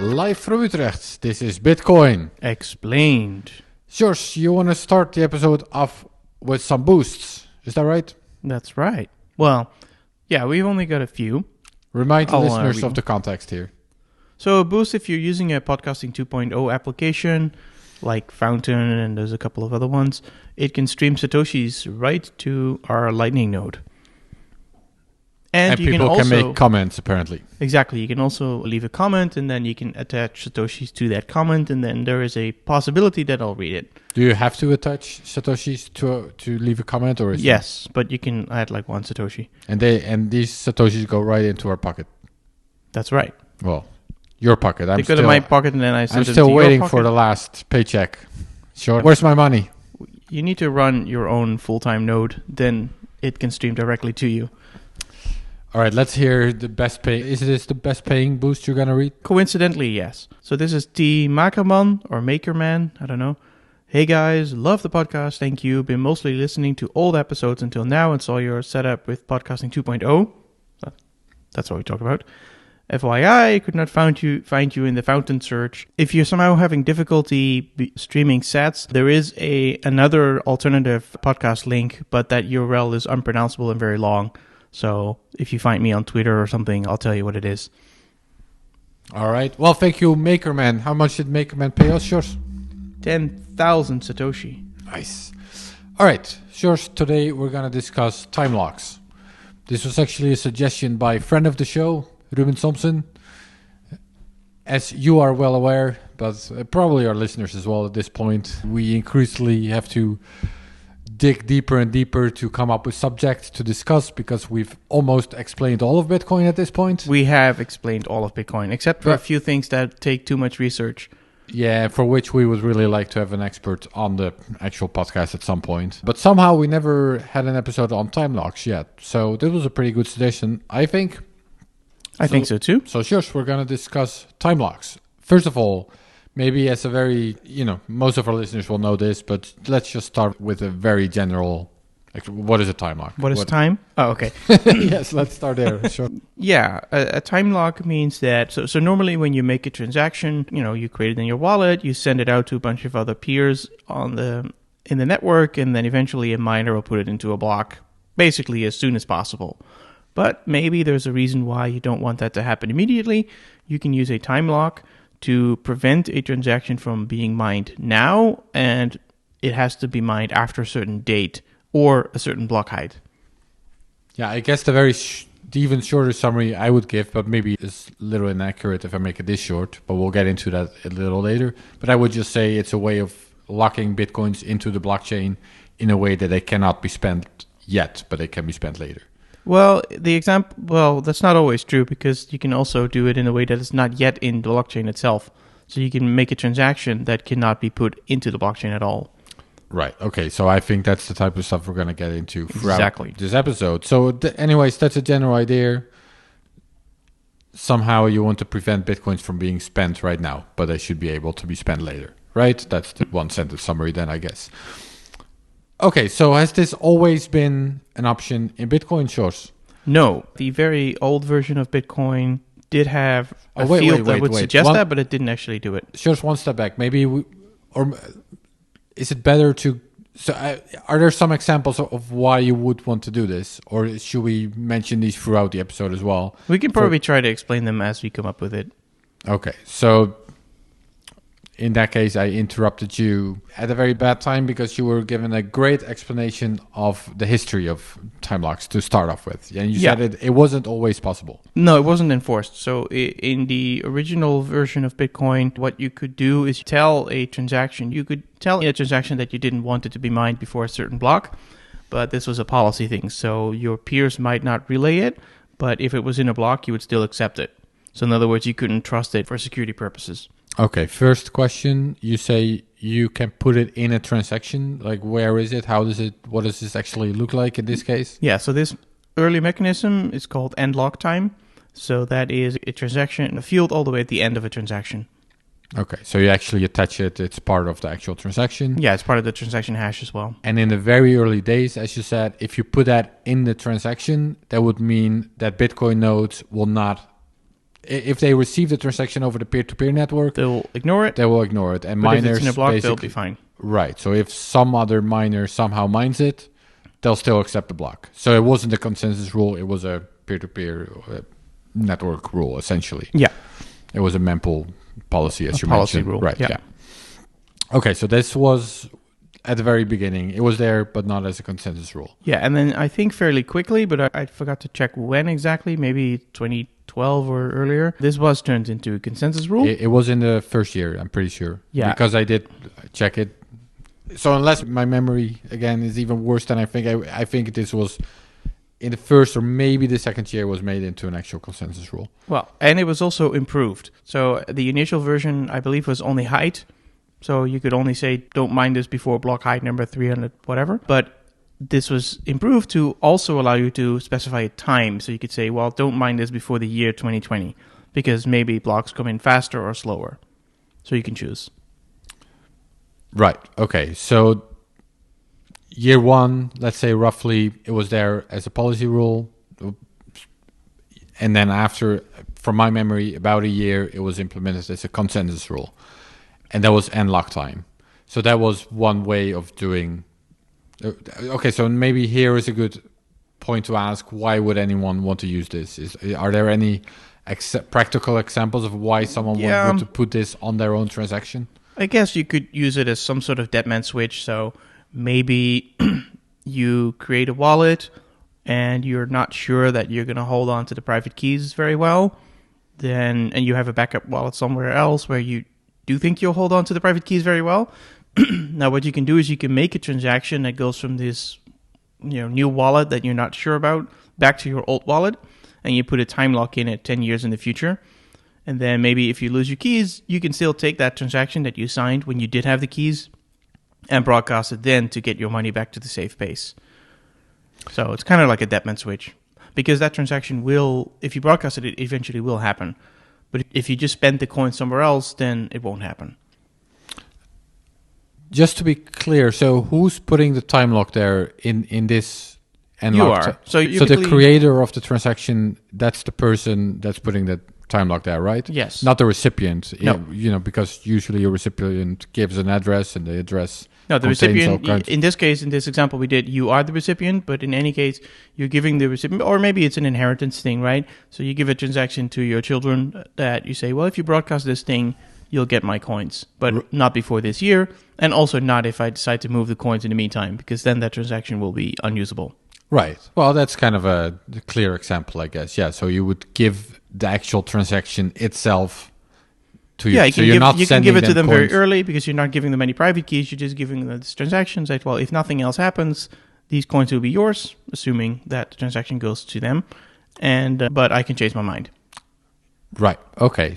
Live from Utrecht, this is Bitcoin Explained. Sjors, you want to start the episode off with some boosts, is that right? That's right. Well, yeah, we've only got a few. Remind the listeners of the context here. So a boost, if you're using a Podcasting 2.0 application, like Fountain, and there's a couple of other ones, it can stream Satoshis right to our Lightning node. And you people can make comments, apparently. Exactly. You can also leave a comment, and then you can attach Satoshis to that comment, and then there is a possibility that I'll read it. Do you have to attach Satoshis to leave a comment? Or yes, but you can add like one Satoshi. And these Satoshis go right into our pocket? That's right. Well, your pocket. They go to my pocket, and then I'm still waiting for the last paycheck. Sure. Where's my money? You need to run your own full-time node, then it can stream directly to you. All right, let's hear the best pay. Is this the best paying boost you're going to read? Coincidentally, yes. So this is T. Makerman or Makerman, I don't know. Hey guys, love the podcast, thank you. Been mostly listening to old episodes until now and saw your setup with Podcasting 2.0. That's what we talk about. FYI, could not find you in the Fountain search. If you're somehow having difficulty streaming sats, there is another alternative podcast link, but that URL is unpronounceable and very long. So if you find me on Twitter or something, I'll tell you what it is. All right. Well, thank you, Makerman. How much did Makerman pay us, Sjors? 10,000 Satoshi. Nice. All right, Sjors, today we're going to discuss Timelocks. This was actually a suggestion by a friend of the show, Ruben Thompson. As you are well aware, but probably our listeners as well at this point, we increasingly have to dig deeper and deeper to come up with subjects to discuss because we've almost explained all of Bitcoin at this point. We have explained all of Bitcoin, except for a few things that take too much research. Yeah, for which we would really like to have an expert on the actual podcast at some point. But somehow we never had an episode on Timelocks yet. So this was a pretty good suggestion, I think. I think so too. So sure, we're going to discuss Timelocks. First of all, maybe as a very, most of our listeners will know this, but let's just start with a very general, what is a time lock? What is time? Oh, okay. Yes, let's start there. Sure. Yeah, a time lock means that, so normally when you make a transaction, you create it in your wallet, you send it out to a bunch of other peers in the network, and then eventually a miner will put it into a block, basically as soon as possible. But maybe there's a reason why you don't want that to happen immediately. You can use a time lock to prevent a transaction from being mined now, and it has to be mined after a certain date or a certain block height. Yeah, I guess the very even shorter summary I would give, but maybe it's a little inaccurate if I make it this short, but we'll get into that a little later. But I would just say it's a way of locking Bitcoins into the blockchain in a way that they cannot be spent yet, but they can be spent later. Well, that's not always true because you can also do it in a way that is not yet in the blockchain itself. So you can make a transaction that cannot be put into the blockchain at all. Right. Okay. So I think that's the type of stuff we're going to get into throughout this episode. So anyways, that's a general idea. Somehow you want to prevent Bitcoins from being spent right now, but they should be able to be spent later. Right? That's the one sentence summary then, I guess. Okay, so has this always been an option in Bitcoin, Sjors? No. The very old version of Bitcoin did have a field that would suggest that, but it didn't actually do it. Sjors, one step back. Maybe, or is it better to... So, are there some examples of why you would want to do this? Or should we mention these throughout the episode as well? We can probably try to explain them as we come up with it. Okay, so... In that case, I interrupted you at a very bad time because you were given a great explanation of the history of Timelocks to start off with. And you said it wasn't always possible. No, it wasn't enforced. So in the original version of Bitcoin, what you could do is tell a transaction. You could tell a transaction that you didn't want it to be mined before a certain block, but this was a policy thing. So your peers might not relay it, but if it was in a block, you would still accept it. So in other words, you couldn't trust it for security purposes. Okay, first question, you say you can put it in a transaction, like where is it, what does this actually look like in this case? Yeah, so this early mechanism is called end lock time, so that is a transaction, a field all the way at the end of a transaction. Okay, so you actually attach it, it's part of the actual transaction? Yeah, it's part of the transaction hash as well. And in the very early days, as you said, if you put that in the transaction, that would mean that Bitcoin nodes will not if they receive the transaction over the peer-to-peer network, They'll ignore it. they will ignore it. And But if miners it's in a block, they'll basically, be fine. right. So if some other miner somehow mines it, they'll still accept the block. So it wasn't a consensus rule. It was a peer-to-peer network rule, essentially. Yeah. It was a mempool policy, as you policy mentioned. rule. Right, Yeah. yeah. Okay, so this was at the very beginning. It was there, but not as a consensus rule. Yeah, and then I think fairly quickly, but I forgot to check when exactly, maybe 2012 or earlier, this was turned into a consensus rule. It was in the first year, I'm pretty sure. Yeah. Because I did check it. So unless my memory, again, is even worse than I think, I think this was in the first or maybe the second year was made into an actual consensus rule. Well, and it was also improved. So the initial version, I believe, was only height. So you could only say, don't mine this before block height number 300, whatever. But this was improved to also allow you to specify a time. So you could say, well, don't mine this before the year 2020, because maybe blocks come in faster or slower. So you can choose. Right. Okay. So year one, let's say roughly, it was there as a policy rule. And then after, from my memory, about a year, it was implemented as a consensus rule. And that was end lock time. So that was one way of doing. Okay, so maybe here is a good point to ask, why would anyone want to use this? Are there any practical examples of why someone would want to put this on their own transaction? I guess you could use it as some sort of dead man switch. So maybe you create a wallet and you're not sure that you're going to hold on to the private keys very well. And you have a backup wallet somewhere else where you do think you'll hold on to the private keys very well. Now, what you can do is you can make a transaction that goes from this new wallet that you're not sure about back to your old wallet, and you put a time lock in it 10 years in the future. And then maybe if you lose your keys, you can still take that transaction that you signed when you did have the keys and broadcast it then to get your money back to the safe base. So it's kind of like a dead man switch, because that transaction will, if you broadcast it, it eventually will happen. But if you just spend the coin somewhere else, then it won't happen. Just to be clear, so who's putting the time lock there in this end You lock? are. So the creator of the transaction, that's the person that's putting the time lock there, right? Yes. Not the recipient. No. Because usually a recipient gives an address, and the address. No, the contains all recipient, kinds- in this case, in this example we did, you are the recipient, but in any case, you're giving the recipient, or maybe it's an inheritance thing, right? So you give a transaction to your children that you say, well, if you broadcast this thing, you'll get my coins, but not before this year, and also not if I decide to move the coins in the meantime, because then that transaction will be unusable. Right. Well, that's kind of a clear example, I guess. Yeah, so you would give the actual transaction itself to you. Yeah, So you're not you can sending give it to them very coins. early because you're not giving them any private keys. You're just giving them this transaction. Like, well, if nothing else happens, these coins will be yours, assuming that the transaction goes to them. And but I can change my mind. Right. Okay.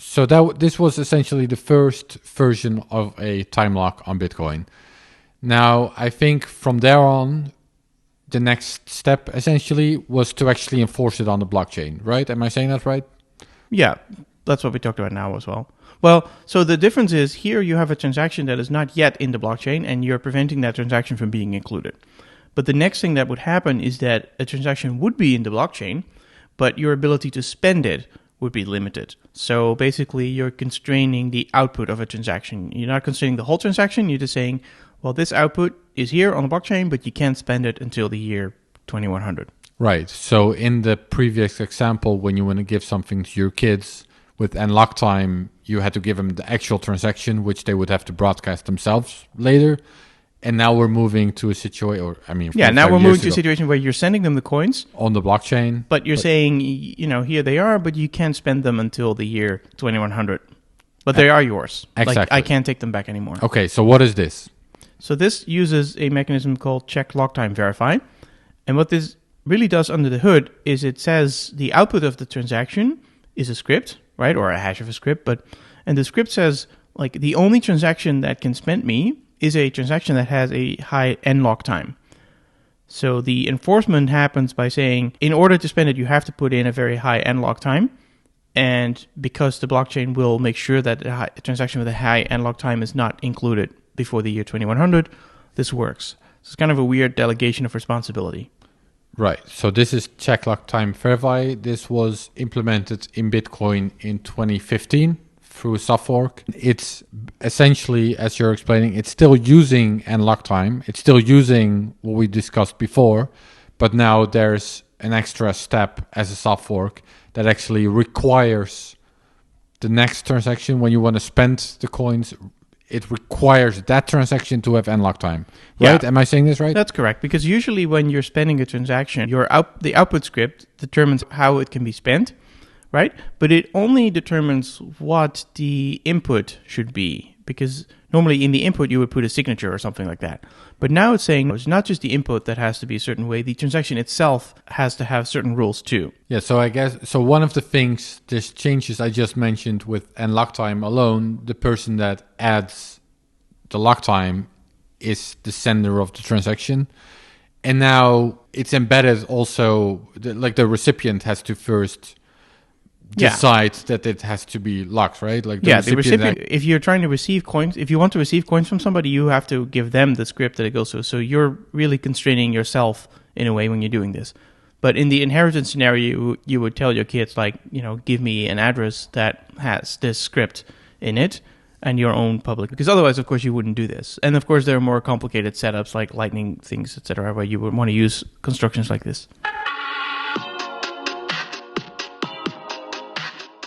So this was essentially the first version of a time lock on Bitcoin. Now, I think from there on, the next step essentially was to actually enforce it on the blockchain, right? Am I saying that right? Yeah, that's what we talked about now as well. Well, so the difference is here you have a transaction that is not yet in the blockchain, and you're preventing that transaction from being included. But the next thing that would happen is that a transaction would be in the blockchain, but your ability to spend it would be limited. So basically, you're constraining the output of a transaction. You're not constraining the whole transaction. You're just saying, well, this output is here on the blockchain, but you can't spend it until the year 2100. Right. So in the previous example, when you want to give something to your kids with unlock time, you had to give them the actual transaction, which they would have to broadcast themselves later. And now we're moving to a situation, now we're moving to a situation where you're sending them the coins on the blockchain. But you're saying, here they are, but you can't spend them until the year 2100. But they are yours. Exactly. Like, I can't take them back anymore. Okay, so what is this? So this uses a mechanism called check lock time verify. And what this really does under the hood is it says the output of the transaction is a script, right? Or a hash of a script. And the script says, like, the only transaction that can spend me is a transaction that has a high unlock time. So the enforcement happens by saying, in order to spend it, you have to put in a very high unlock time. And because the blockchain will make sure that a transaction with a high unlock time is not included before the year 2100, this works. So it's kind of a weird delegation of responsibility. Right. So this is check lock time verify. This was implemented in Bitcoin in 2015 through a soft fork. It's essentially, as you're explaining, it's still using unlock time. It's still using what we discussed before, but now there's an extra step as a soft fork that actually requires the next transaction when you want to spend the coins. It requires that transaction to have unlock time, right? Yeah. Am I saying this right? That's correct, because usually when you're spending a transaction, the output script determines how it can be spent, right? But it only determines what the input should be, because normally in the input you would put a signature or something like that. But now it's saying it's not just the input that has to be a certain way, the transaction itself has to have certain rules too. Yeah, so I guess, so one of the things, this changes I just mentioned with unlock time alone, the person that adds the lock time is the sender of the transaction. And now it's embedded also, the recipient has to first decide that it has to be locked, right? Like the recipient, if you're trying to receive coins, if you want to receive coins from somebody, you have to give them the script that it goes through. So you're really constraining yourself in a way when you're doing this. But in the inheritance scenario, you would tell your kids, like, give me an address that has this script in it and your own public, because otherwise, of course, you wouldn't do this. And of course, there are more complicated setups like Lightning things, etc., where you would want to use constructions like this.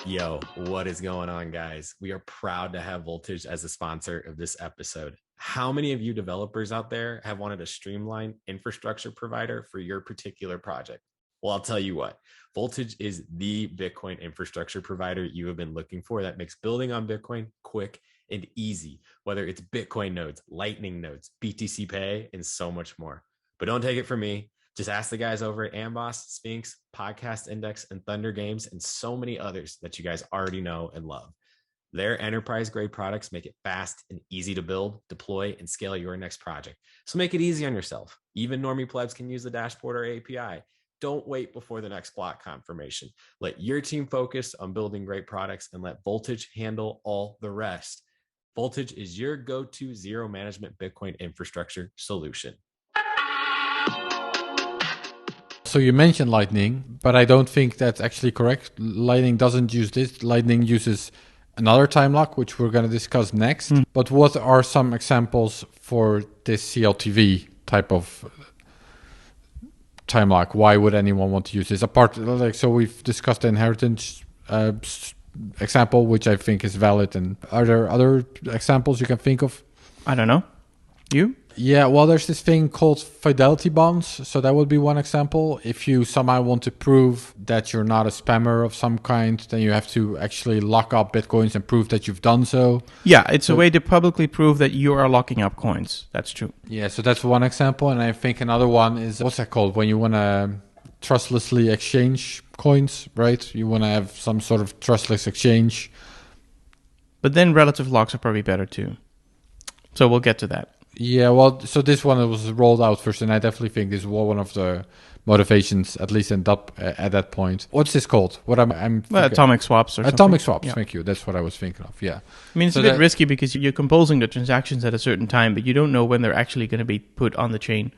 Yo, what is going on, guys? We are proud to have Voltage as a sponsor of this episode. How many of you developers out there have wanted a streamlined infrastructure provider for your particular project? Well, I'll tell you what, Voltage is the Bitcoin infrastructure provider you have been looking for that makes building on Bitcoin quick and easy, whether it's Bitcoin nodes, Lightning nodes, BTC Pay, and so much more. But don't take it from me. Just ask the guys over at Amboss, Sphinx, Podcast Index, and Thunder Games, and so many others that you guys already know and love. Their enterprise-grade products make it fast and easy to build, deploy, and scale your next project. So make it easy on yourself. Even normie plebs can use the dashboard or API. Don't wait before the next block confirmation. Let your team focus on building great products and let Voltage handle all the rest. Voltage is your go-to zero management Bitcoin infrastructure solution. So you mentioned Lightning, but I don't think that's actually correct. Lightning doesn't use this. Lightning uses another time lock, which we're going to discuss next. But what are some examples for this CLTV type of time lock? Why would anyone want to use this? So we've discussed the inheritance example, which I think is valid. And are there other examples you can think of? I don't know. You? Yeah, well, there's this thing called fidelity bonds. So that would be one example. If you somehow want to prove that you're not a spammer of some kind, then you have to actually lock up Bitcoins and prove that you've done so. Yeah, it's a way to publicly prove that you are locking up coins. That's true. Yeah, so that's one example. And I think another one is, what's that called? When you want to trustlessly exchange coins, right? You want to have some sort of trustless exchange. But then relative locks are probably better too. So we'll get to that. Yeah, well, so this one was rolled out first, and I definitely think this was one of the motivations, at least at that point. What's this called? Atomic swaps or something. Atomic swaps, Yeah. Thank you. That's what I was thinking of, yeah. I mean, it's a bit risky because you're composing the transactions at a certain time, but you don't know when they're actually going to be put on the chain.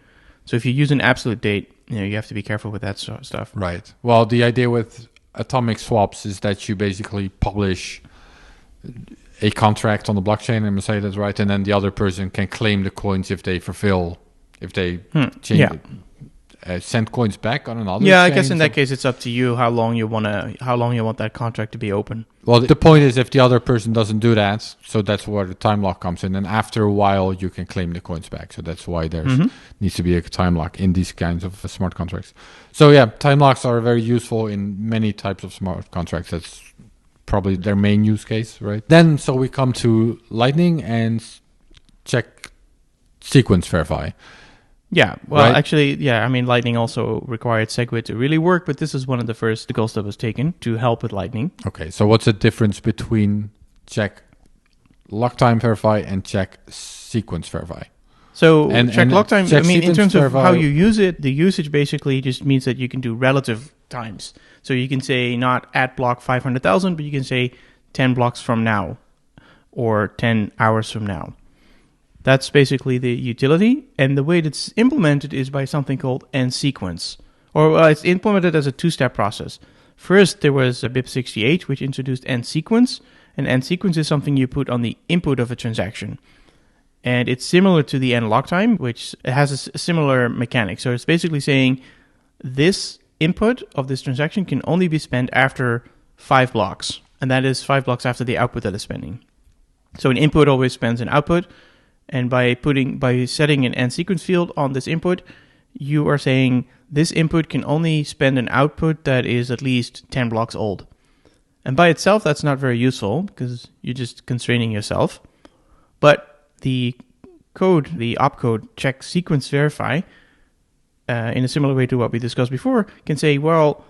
So if you use an absolute date, you have to be careful with that sort of stuff. Right. Well, the idea with atomic swaps is that you basically publish a contract on the blockchain, I'm going to say that's right, and then the other person can claim the coins if they change send coins back on another chain. I guess in that case it's up to you how long you want that contract to be open. Well, the point is if the other person doesn't do that, so that's where the time lock comes in, and after a while you can claim the coins back. So that's why there needs to be a time lock in these kinds of smart contracts. So yeah, time locks are very useful in many types of smart contracts. That's probably their main use case, right? Then, so we come to Lightning and check sequence verify. Yeah, well, right? Actually, yeah, I mean, Lightning also required SegWit to really work, but this is one of the first goals that was taken to help with Lightning. Okay, so what's the difference between check lock time verify and check sequence verify? So check lock time, I mean, in terms verify, of how you use it, the usage basically just means that you can do relative times. So you can say not at block 500,000, but you can say 10 blocks from now or 10 hours from now. That's basically the utility. And the way that's implemented is by something called end sequence. Or it's implemented as a two-step process. First, there was a BIP68, which introduced end sequence. And end sequence is something you put on the input of a transaction. And it's similar to the end lock time, which has a similar mechanic. So it's basically saying this input of this transaction can only be spent after 5 blocks. And that is 5 blocks after the output that is spending. So an input always spends an output. And by setting an end sequence field on this input, you are saying this input can only spend an output that is at least 10 blocks old. And by itself, that's not very useful because you're just constraining yourself. But the code, the opcode check sequence verify, in a similar way to what we discussed before, can say, well,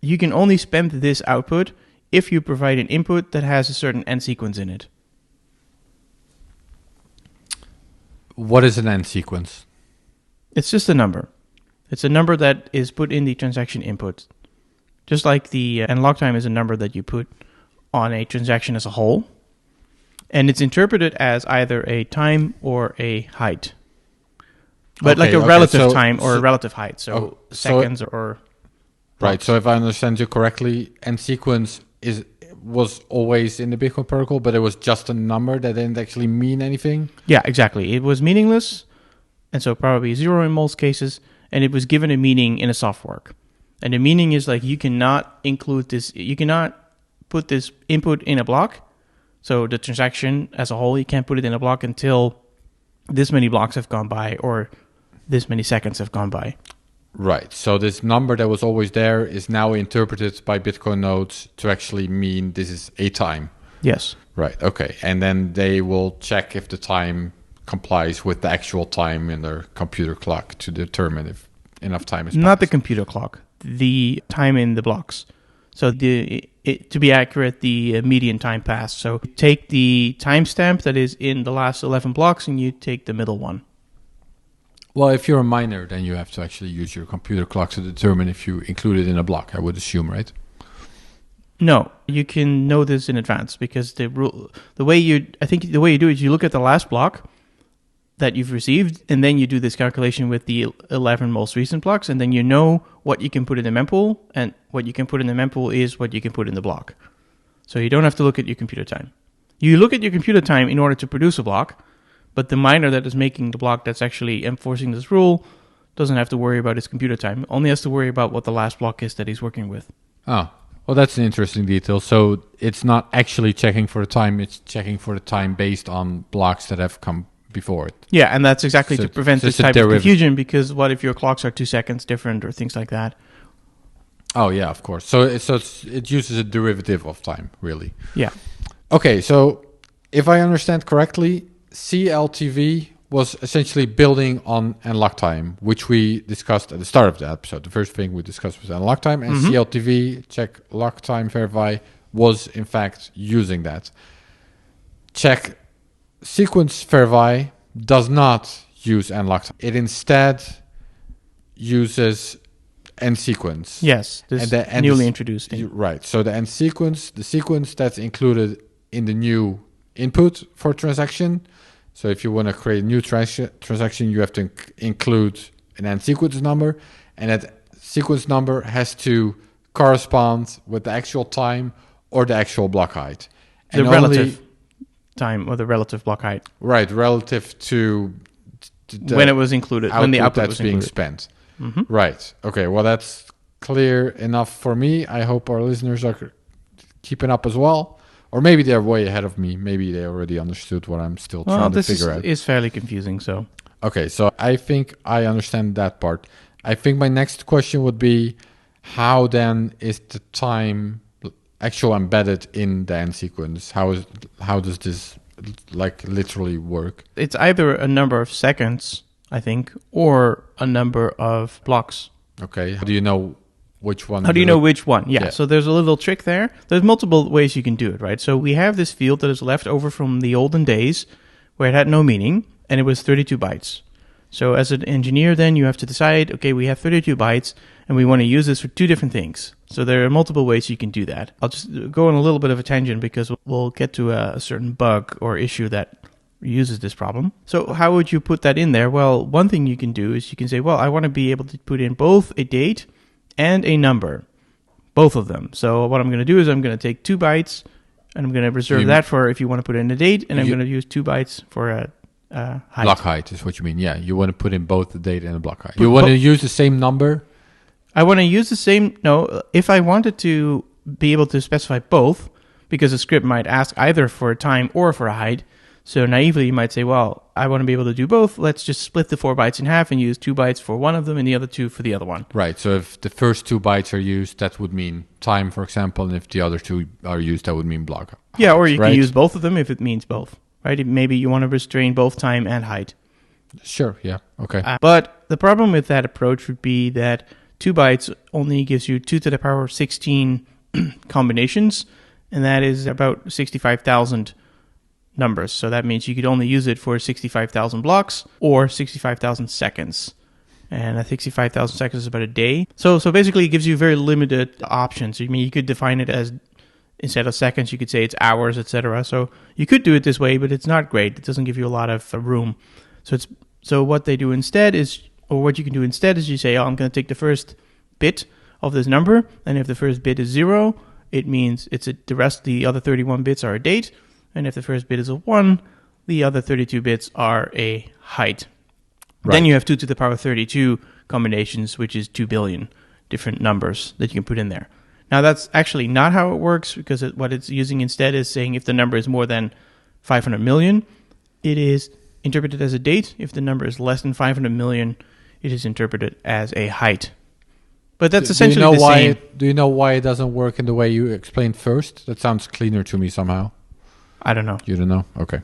you can only spend this output if you provide an input that has a certain end sequence in it. What is an end sequence? It's just a number. It's a number that is put in the transaction input. Just like the end lock time is a number that you put on a transaction as a whole. And it's interpreted as either a time or a height. But like a relative time or a relative height. So seconds or... Right, so if I understand you correctly, end sequence was always in the Bitcoin protocol, but it was just a number that didn't actually mean anything? Yeah, exactly. It was meaningless, and so probably 0 in most cases, and it was given a meaning in a soft fork. And the meaning is like you cannot include this, you cannot put this input in a block. So the transaction as a whole, you can't put it in a block until this many blocks have gone by or this many seconds have gone by. Right. So this number that was always there is now interpreted by Bitcoin nodes to actually mean this is a time. Yes. Right. Okay. And then they will check if the time complies with the actual time in their computer clock to determine if enough time is passed. Not the computer clock, the time in the blocks. So to be accurate, the median time passed. So take the timestamp that is in the last 11 blocks and you take the middle one. Well, if you're a miner, then you have to actually use your computer clock to determine if you include it in a block, I would assume, right? No, you can know this in advance because the way you do it is you look at the last block that you've received, and then you do this calculation with the 11 most recent blocks, and then you know what you can put in the mempool, and what you can put in the mempool is what you can put in the block. So you don't have to look at your computer time. You look at your computer time in order to produce a block, but the miner that is making the block that's actually enforcing this rule doesn't have to worry about his computer time, only has to worry about what the last block is that he's working with. Oh, well, that's an interesting detail. So it's not actually checking for the time, it's checking for the time based on blocks that have come before it. Yeah, and that's exactly to prevent this type of confusion, because what if your clocks are 2 seconds different or things like that? Oh, yeah, of course. So it uses a derivative of time, really. Yeah. Okay, so if I understand correctly, CLTV was essentially building on unlock time, which we discussed at the start of the episode. The first thing we discussed was unlock time, and CLTV, check lock time verify, was in fact using that. Check sequence verify does not use unlock time. It instead uses end sequence. Yes, this newly introduced thing. Right. So the end sequence, the sequence that's included in the new input for transaction. So if you want to create a new transaction, you have to include an end sequence number, and that sequence number has to correspond with the actual time or the actual block height. The relative time or the relative block height. Right, relative to when it was included, when the output that's being spent. Right. Okay. Well, that's clear enough for me. I hope our listeners are keeping up as well. Or maybe they're way ahead of me. Maybe they already understood what I'm still trying to figure out. This is fairly confusing. So okay. So I think I understand that part. I think my next question would be, how then is the time actually embedded in the end sequence? How does this like literally work? It's either a number of seconds, I think, or a number of blocks. Okay. How do you know which one? How do you know which one? Yeah. So there's a little trick there. There's multiple ways you can do it, right? So we have this field that is left over from the olden days where it had no meaning, and it was 32 bytes. So as an engineer, then you have to decide, okay, we have 32 bytes, and we want to use this for two different things. So there are multiple ways you can do that. I'll just go on a little bit of a tangent because we'll get to a certain bug or issue that uses this problem. So how would you put that in there? Well, one thing you can do is you can say, well, I want to be able to put in both a date and a number, both of them. So what I'm going to do is I'm going to take 2 bytes, and I'm going to reserve that for if you want to put in a date, and I'm going to use 2 bytes for a height. Block height is what you mean. Yeah, you want to put in both the date and the block height. You want to use the same number? I want to use the same... No, if I wanted to be able to specify both, because the script might ask either for a time or for a height, so naively you might say, well, I want to be able to do both. Let's just split the 4 bytes in half and use 2 bytes for one of them and the other 2 for the other one. Right, so if the first 2 bytes are used, that would mean time, for example, and if the other 2 are used, that would mean block height. Yeah, or you can use both of them if it means both. Right? Maybe you want to restrain both time and height. Sure, yeah, okay. But the problem with that approach would be that 2 bytes only gives you 2 to the power of 16 combinations, and that is about 65,000 numbers. So that means you could only use it for 65,000 blocks or 65,000 seconds. And I think 65,000 seconds is about a day. So basically it gives you very limited options. I mean, you could define it as, instead of seconds, you could say it's hours, etc. So you could do it this way, but it's not great. It doesn't give you a lot of room. So what they do instead is, or what you can do instead is you say, oh, I'm going to take the first bit of this number, and if the first bit is 0, it means the other 31 bits are a date, and if the first bit is a 1, the other 32 bits are a height. Right. Then you have 2 to the power 32 combinations, which is 2 billion different numbers that you can put in there. Now, that's actually not how it works, because what it's using instead is saying if the number is more than 500 million, it is interpreted as a date. If the number is less than 500 million, it is interpreted as a height. But that's essentially the same. Do you know why it doesn't work in the way you explained first? That sounds cleaner to me somehow. I don't know. You don't know? Okay.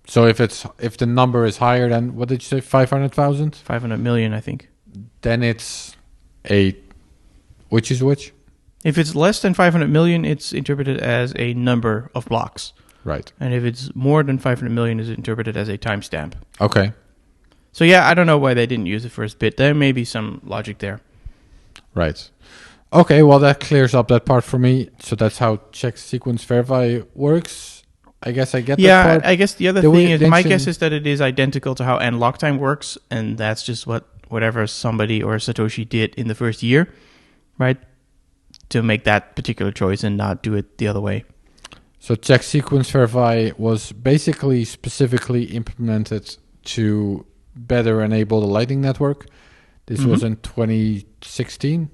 So if the number is higher than, what did you say, 500,000? 500 million, I think. Then it's which is which? If it's less than 500 million, it's interpreted as a number of blocks. Right. And if it's more than 500 million, it's interpreted as a timestamp. Okay. So yeah, I don't know why they didn't use the first bit. There may be some logic there. Right. Okay, well, that clears up that part for me. So that's how check sequence verify works. I guess I get that part. Yeah, I guess the other thing is, my guess is that it is identical to how end lock time works, and that's just whatever somebody or Satoshi did in the first year, right? To make that particular choice and not do it the other way. So check sequence verify was basically specifically implemented to better enable the Lightning Network. This was in 2016.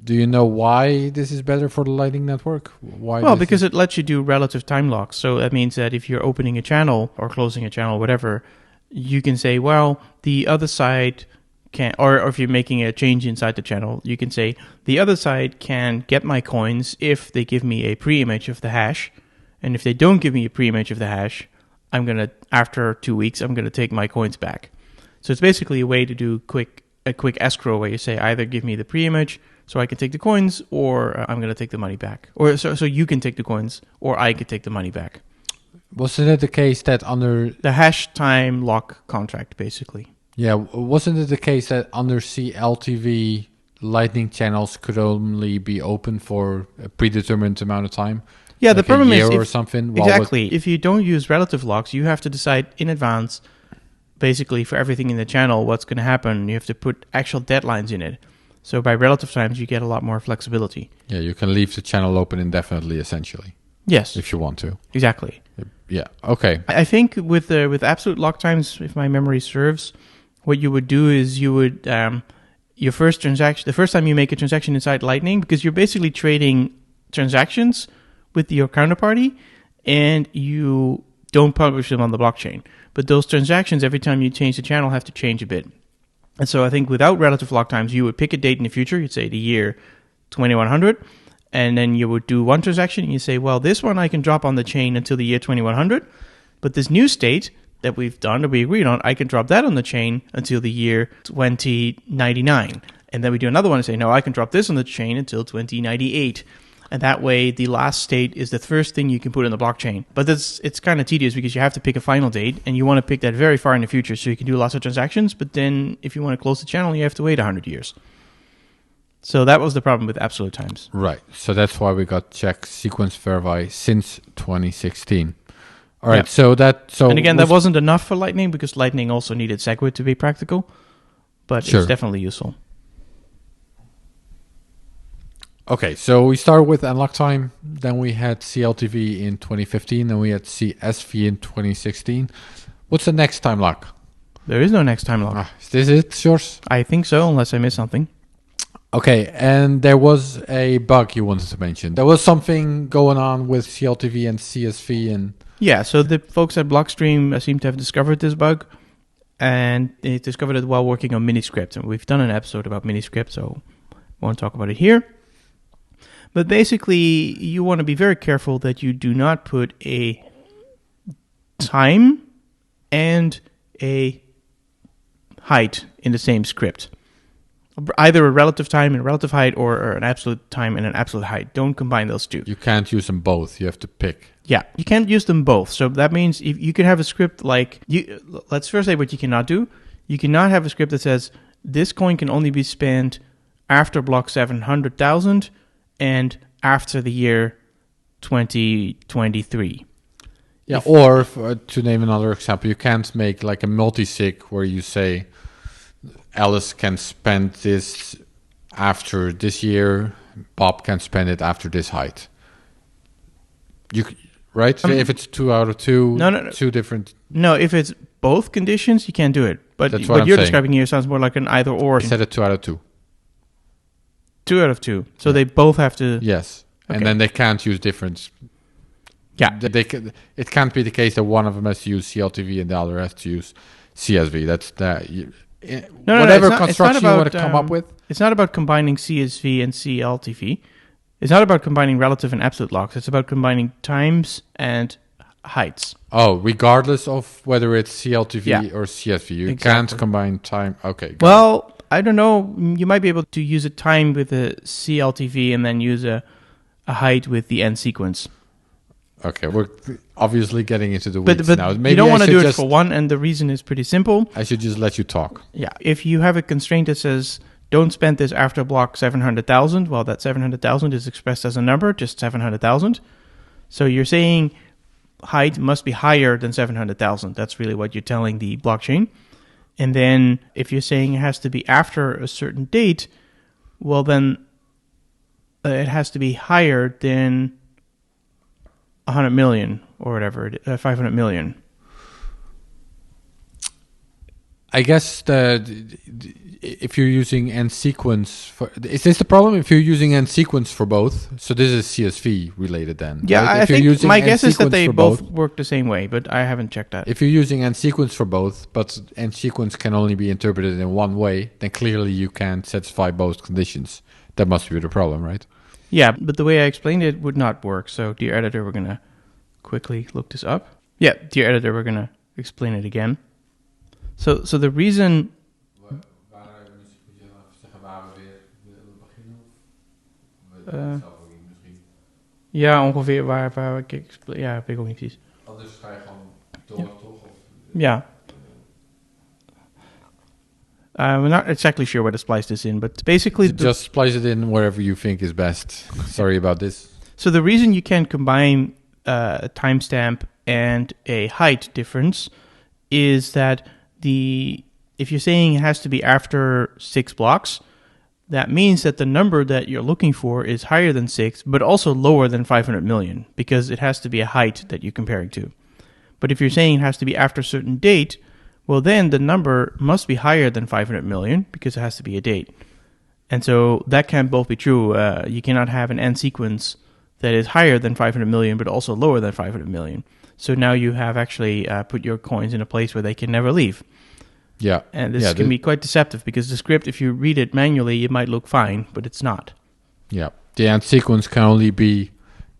Do you know why this is better for the Lightning Network? Why? Well, because it lets you do relative time locks. So that means that if you're opening a channel or closing a channel, whatever, you can say, well, the other side can, or if you're making a change inside the channel, you can say the other side can get my coins if they give me a pre-image of the hash. And if they don't give me a pre-image of the hash, after 2 weeks, I'm going to take my coins back. So it's basically a way to do a quick escrow where you say either give me the pre-image so I can take the coins, or I'm going to take the money back. Or so you can take the coins, or I could take the money back. Wasn't it the case that under... The hash time lock contract, basically. Yeah, wasn't it the case that under CLTV, Lightning channels could only be open for a predetermined amount of time? Yeah, like the problem is... or something? Exactly. If you don't use relative locks, you have to decide in advance, basically for everything in the channel, what's going to happen. You have to put actual deadlines in it. So by relative times, you get a lot more flexibility. Yeah, you can leave the channel open indefinitely, essentially. Yes. If you want to. Exactly. Yeah, okay. I think with absolute lock times, if my memory serves, what you would do is you would, your first transaction, the first time you make a transaction inside Lightning, because you're basically trading transactions with your counterparty, and you don't publish them on the blockchain. But those transactions, every time you change the channel, have to change a bit. And so I think without relative lock times, you would pick a date in the future. You'd say the year 2100, and then you would do one transaction, and you say, well, this one I can drop on the chain until the year 2100, but this new state that we've done, that we agreed on, I can drop that on the chain until the year 2099. And then we do another one and say, no, I can drop this on the chain until 2098. And that way, the last state is the first thing you can put in the blockchain. But it's kind of tedious because you have to pick a final date, and you want to pick that very far in the future so you can do lots of transactions. But then if you want to close the channel, you have to wait 100 years. So that was the problem with absolute times. Right. So that's why we got check sequence verify since 2016. All right. Yeah. So And again, that wasn't enough for Lightning because Lightning also needed SegWit to be practical, but Sure. it's definitely useful. Okay, so we started with unlock time, then we had CLTV in 2015, then we had CSV in 2016. What's the next time lock? There is no next time lock. Is this it, Sjors? I think so, unless I missed something. Okay, and there was a bug you wanted to mention. There was something going on with CLTV and CSV and... Yeah, so the folks at Blockstream seem to have discovered this bug, and they discovered it while working on Miniscript. And we've done an episode about Miniscript, so won't talk about it here. But basically, you want to be very careful that you do not put a time and a height in the same script. Either a relative time and a relative height or an absolute time and an absolute height. Don't combine those two. You can't use them both. You have to pick. Yeah, you can't use them both. So that means if you can have a script like... Let's first say what you cannot do. You cannot have a script that says, this coin can only be spent after block 700,000 and after the year 2023. Yeah, or to name another example, you can't make like a multi-sig where you say Alice can spend this after this year, Bob can spend it after this height. Right? If it's 2 out of 2, No. two different... No, if it's both conditions, you can't do it. But That's what what you're I'm saying. describing here sounds more like an either or. I said it 2 out of 2. 2 out of 2. So they both have to... Yes. Okay. And then they can't use different... Yeah. It can't be the case that one of them has to use CLTV and the other has to use CSV. That's that. No, Whatever it's not construction you want to about, come up with. It's not about combining CSV and CLTV. It's not about combining relative and absolute locks. It's about combining times and heights. Oh, regardless of whether it's CLTV Yeah. or CSV, you Exactly. can't combine time. Okay. got Well, I don't know. You might be able to use a time with a CLTV and then use a height with the end sequence. it. Okay, we're obviously getting into the But weeds now. Maybe you don't I want to should do it just- for one, and the reason is pretty simple. I should just let you talk. Yeah, if you have a constraint that says don't spend this after block 700,000, well, that 700,000 is expressed as a number, just 700,000. So you're saying height must be higher than 700,000. That's really what you're telling the blockchain. And then if you're saying it has to be after a certain date, well, then it has to be higher than 100 million or whatever, 500 million. I guess if you're using end sequence for, is this the problem? If you're using end sequence for both, so this is CSV related then. Yeah, right? I If you're think using my end guess is that sequence they for both work the same way, but I haven't checked that. If you're using end sequence for both, but end sequence can only be interpreted in one way, then clearly you can't satisfy both conditions. That must be the problem, right? Yeah, but the way I explained it would not work. So, dear editor, we're going to quickly look this up. Yeah, dear editor, we're going to explain it again. So the reason... ja, ongeveer waar ik... Ja, weet ik ook niet precies. Anders ga je gewoon door, toch? Ja. We're not exactly sure where to splice this in, but basically... Just splice it in wherever you think is best. Sorry about this. So the reason you can't combine a timestamp and a height difference is that if you're saying it has to be after 6 blocks, that means that the number that you're looking for is higher than 6, but also lower than 500 million, because it has to be a height that you're comparing to. But if you're saying it has to be after a certain date, well, then the number must be higher than 500 million, because it has to be a date. And so that can't both be true. You cannot have an end sequence that is higher than 500 million, but also lower than 500 million. So now you have actually put your coins in a place where they can never leave. Yeah. And this can be quite deceptive, because the script, if you read it manually, it might look fine, but it's not. Yeah. The end sequence can only be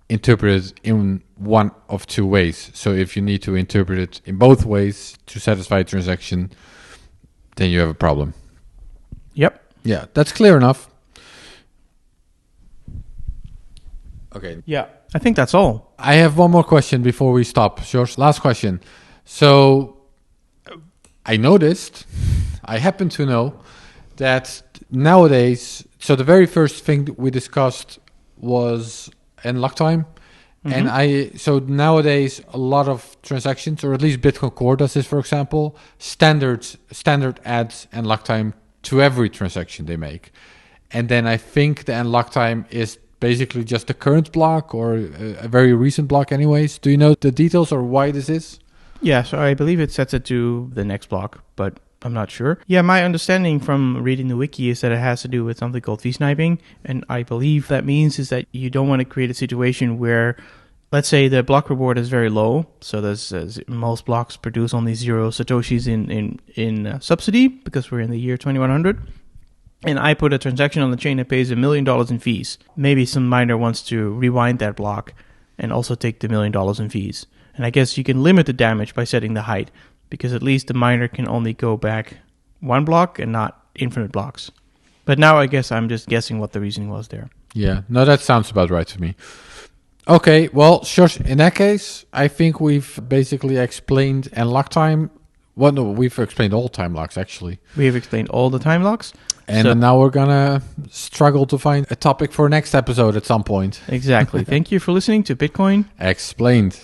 interpreted in one of two ways. So if you need to interpret it in both ways to satisfy a transaction, then you have a problem. Yep. Yeah, that's clear enough. Okay. Yeah. I think that's all. I have one more question before we stop. Sjors, last question. So I noticed, I happen to know that nowadays, so the very first thing that we discussed was unlock time, And so nowadays a lot of transactions, or at least Bitcoin Core does this, for example, standard adds and lock time to every transaction they make. And then I think the unlock time is basically just the current block or a very recent block anyways. Do you know the details or why this is? Yeah, so I believe it sets it to the next block, but I'm not sure. Yeah, my understanding from reading the wiki is that it has to do with something called fee sniping, and I believe that means is that you don't want to create a situation where, let's say the block reward is very low, so there's most blocks produce only 0 satoshis in subsidy because we're in the year 2100. And I put a transaction on the chain that pays $1 million in fees. Maybe some miner wants to rewind that block and also take the $1 million in fees. And I guess you can limit the damage by setting the height, because at least the miner can only go back 1 block and not infinite blocks. But now I guess I'm just guessing what the reasoning was there. Yeah, no, that sounds about right to me. Okay, well, Sjors, in that case, I think we've basically explained unlock time. Well, no, we've explained all time locks, actually. We have explained all the time locks. And now we're going to struggle to find a topic for next episode at some point. Exactly. Thank you for listening to Bitcoin Explained.